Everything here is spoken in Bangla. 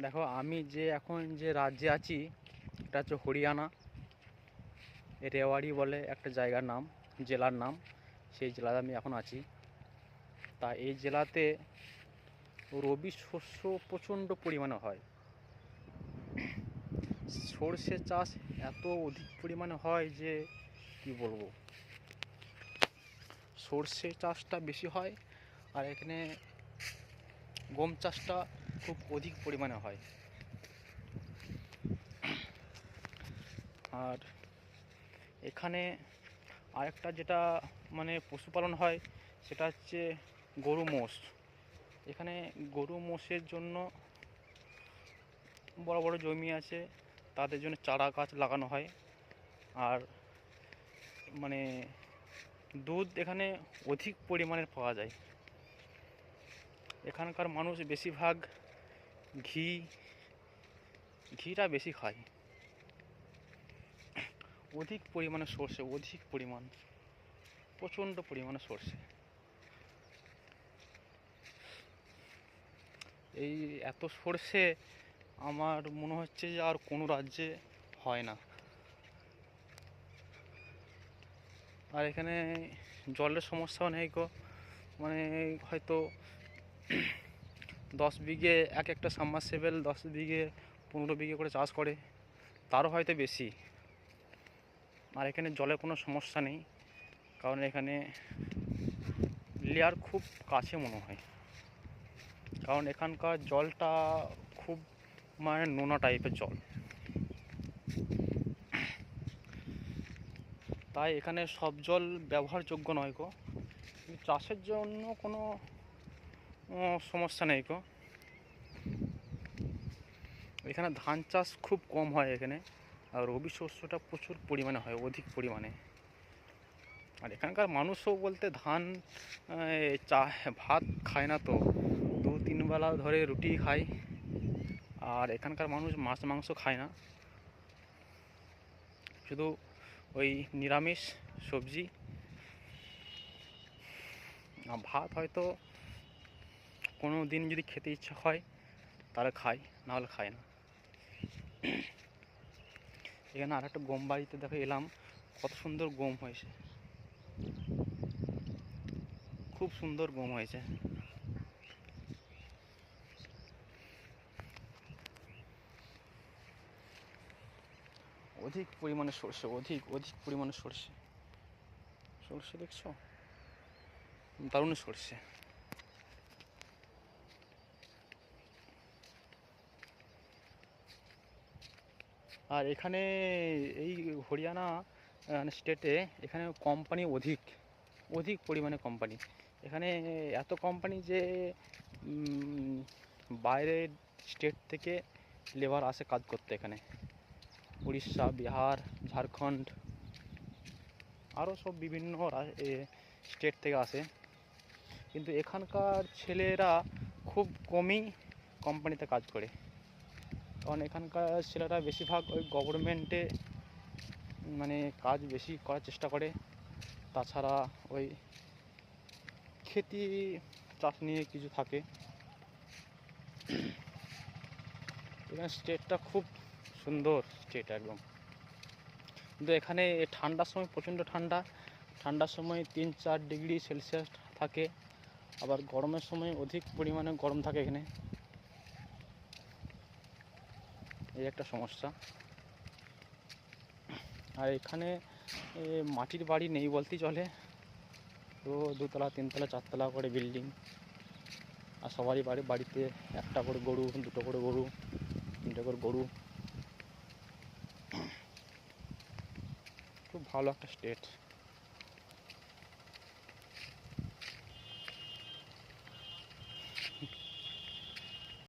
দেখো, আমি যে এখন যে রাজ্যে আছি এটা হচ্ছে হরিয়ানা। রেওয়াড়ি বলে একটা জায়গার নাম, জেলার নাম। সেই জেলাতে আমি এখন আছি। তা এই জেলাতে রবি শস্য প্রচণ্ড পরিমাণে হয়। সর্ষে চাষ এত অধিক পরিমাণে হয় যে কি বলবো। সর্ষে চাষটা বেশি হয়, আর এখানে গম চাষটা খুব অধিক পরিমাণে হয়। আর এখানে আরেকটা যেটা মানে পশুপালন হয় সেটা হচ্ছে গরু মোষ। এখানে গরু মোষের জন্য বড় বড় জমি আছে, তাদের জন্য চারা গাছ লাগানো হয়। আর মানে দুধ এখানে অধিক পরিমাণে পাওয়া যায়। এখানকার মানুষ বেশিরভাগ ঘিটা বেশি খায়। অধিক পরিমাণে সর্ষে, অধিক পরিমাণ, প্রচণ্ড পরিমাণে সর্ষে। এই এত সর্ষে আমার মনে হচ্ছে যে আর কোনো রাজ্যে হয় না। আর এখানে জলের সমস্যাও নেই গো। মানে হয়তো 10 বিঘে একটা সাবমার্সিবল 10 বিঘে 15 বিঘে করে চাষ করে, তারও হয়তো বেশি। আর এখানে জলের কোনো সমস্যা নেই, কারণ এখানে লেয়ার খুব কাছে মনে হয়। কারণ এখানকার জলটা খুব মানে নোনা টাইপের জল, তাই এখানে সব জল ব্যবহারযোগ্য নয় গো। কিন্তু চাষের জন্য কোনো সমস্যা নেই গো। এখানে ধান চাষ খুব কম হয় এখানে, আর রবি শস্যটা প্রচুর পরিমাণে হয়, অধিক পরিমাণে। আর এখানকার মানুষও বলতে ধান ভাত খায় না তো, 2-3 বেলা ধরে রুটি খায়। আর এখানকার মানুষ মাছ মাংস খায় না, শুধু ওই নিরামিষ সবজি। ভাত হয়তো কোনো দিন যদি খেতে ইচ্ছা হয় তাহলে খায়, নাহলে খায় না। এখানে আর একটা গম বাড়িতে দেখো এলাম, কত সুন্দর গম হয়েছে, খুব সুন্দর গম হয়েছে। অধিক পরিমাণে সর্ষে, অধিক পরিমাণে সর্ষে। সর্ষে দেখছো, দারুণ সর্ষে। আর এখানে এই হরিয়ানা স্টেটে এখানে কোম্পানি অধিক পরিমাণে কোম্পানি। এখানে এত কোম্পানি যে বাইরের স্টেট থেকে লেবার আসে কাজ করতে এখানে। উড়িষ্যা, বিহার, ঝাড়খণ্ড, আরও সব বিভিন্ন স্টেট থেকে আসে। কিন্তু এখানকার ছেলেরা খুব কমই কোম্পানিতে কাজ করে, কারণ এখানকার ছেলেরা বেশিরভাগ ওই গভর্নমেন্টে মানে কাজ বেশি করার চেষ্টা করে। তাছাড়া ওই খেতি চাষ নিয়ে কিছু থাকে। এখানে স্টেটটা খুব সুন্দর স্টেট একদম। কিন্তু এখানে ঠান্ডার সময় প্রচণ্ড ঠান্ডার সময় 3-4 ডিগ্রি সেলসিয়াস থাকে, আবার গরমের সময় অধিক পরিমাণে গরম থাকে এখানে। এই একটা সমস্যা। আর এখানে মাটির বাড়ি নেই বলতেই চলে, তো 2তলা 3তলা 4তলা করে বিল্ডিং। আর সবারই বাড়িতে একটা করে গরু, 2টো করে গরু, 3টে করে গরু। খুব ভালো একটা স্টেট।